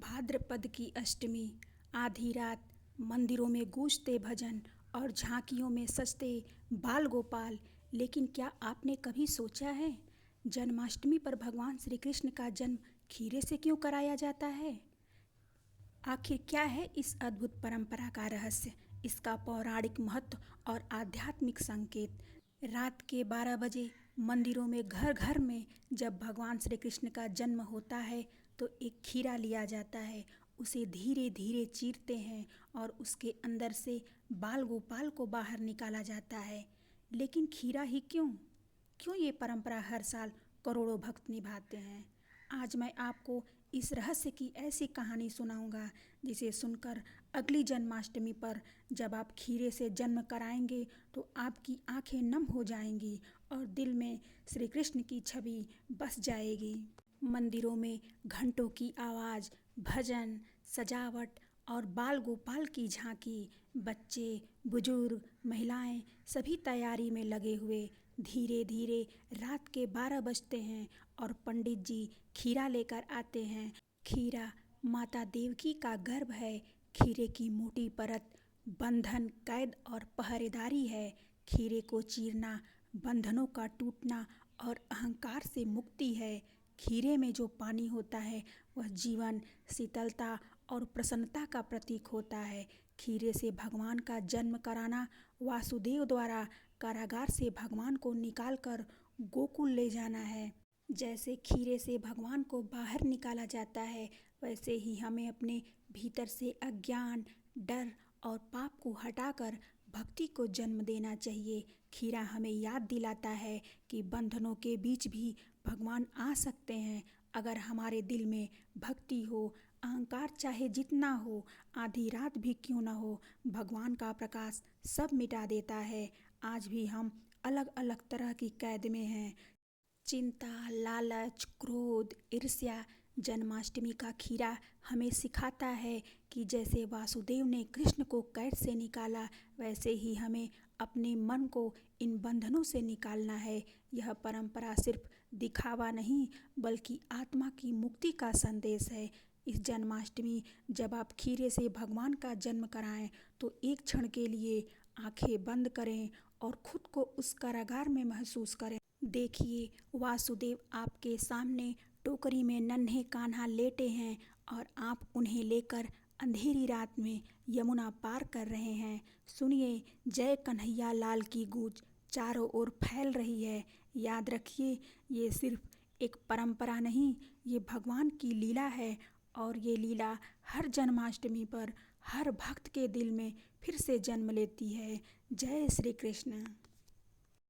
भाद्रपद की अष्टमी, आधी रात मंदिरों में गूंजते भजन और झांकियों में सजते बाल गोपाल। लेकिन क्या आपने कभी सोचा है, जन्माष्टमी पर भगवान श्री कृष्ण का जन्म खीरे से क्यों कराया जाता है? आखिर क्या है इस अद्भुत परंपरा का रहस्य, इसका पौराणिक महत्व और आध्यात्मिक संकेत? रात के 12 बजे मंदिरों में घर घर में जब भगवान श्री कृष्ण का जन्म होता है तो एक खीरा लिया जाता है। उसे धीरे धीरे चीरते हैं और उसके अंदर से बाल गोपाल को बाहर निकाला जाता है। लेकिन खीरा ही क्यों? क्यों ये परंपरा हर साल करोड़ों भक्त निभाते हैं? आज मैं आपको इस रहस्य की ऐसी कहानी सुनाऊंगा जिसे सुनकर अगली जन्माष्टमी पर जब आप खीरे से जन्म कराएंगे तो आपकी आंखें नम हो जाएंगी और दिल में श्री कृष्ण की छवि बस जाएगी। मंदिरों में घंटों की आवाज़, भजन, सजावट और बाल गोपाल की झांकी। बच्चे, बुजुर्ग, महिलाएं सभी तैयारी में लगे हुए। धीरे धीरे रात के 12 बजते हैं और पंडित जी खीरा लेकर आते हैं। खीरा माता देवकी का गर्भ है। खीरे की मोटी परत बंधन, कैद और पहरेदारी है। खीरे को चीरना बंधनों का टूटना और अहंकार से मुक्ति है। खीरे में जो पानी होता है वह जीवन, शीतलता और प्रसन्नता का प्रतीक होता है। खीरे से भगवान का जन्म कराना वासुदेव द्वारा कारागार से भगवान को निकालकर गोकुल ले जाना है। जैसे खीरे से भगवान को बाहर निकाला जाता है, वैसे ही हमें अपने भीतर से अज्ञान, डर और पाप को हटाकर भक्ति को जन्म देना चाहिए। खीरा हमें याद दिलाता है कि बंधनों के बीच भी भगवान आ सकते हैं अगर हमारे दिल में भक्ति हो। अहंकार चाहे जितना हो, आधी रात भी क्यों न हो, भगवान का प्रकाश सब मिटा देता है। आज भी हम अलग अलग तरह की कैद में हैं, चिंता, लालच, क्रोध, ईर्ष्या। जन्माष्टमी का खीरा हमें सिखाता है कि जैसे वासुदेव ने कृष्ण को कैद से निकाला, वैसे ही हमें अपने मन को इन बंधनों से निकालना है। यह परंपरा सिर्फ दिखावा नहीं बल्कि आत्मा की मुक्ति का संदेश है। इस जन्माष्टमी जब आप खीरे से भगवान का जन्म कराएं तो एक क्षण के लिए आंखें बंद करें और खुद को उस कारागार में महसूस करें। देखिए, वासुदेव आपके सामने टोकरी में नन्हे कान्हा लेटे हैं और आप उन्हें लेकर अंधेरी रात में यमुना पार कर रहे हैं। सुनिए जय कन्हैया लाल की गूंज चारों ओर फैल रही है। याद रखिए, ये सिर्फ एक परंपरा नहीं, ये भगवान की लीला है और ये लीला हर जन्माष्टमी पर हर भक्त के दिल में फिर से जन्म लेती है। जय श्री कृष्ण।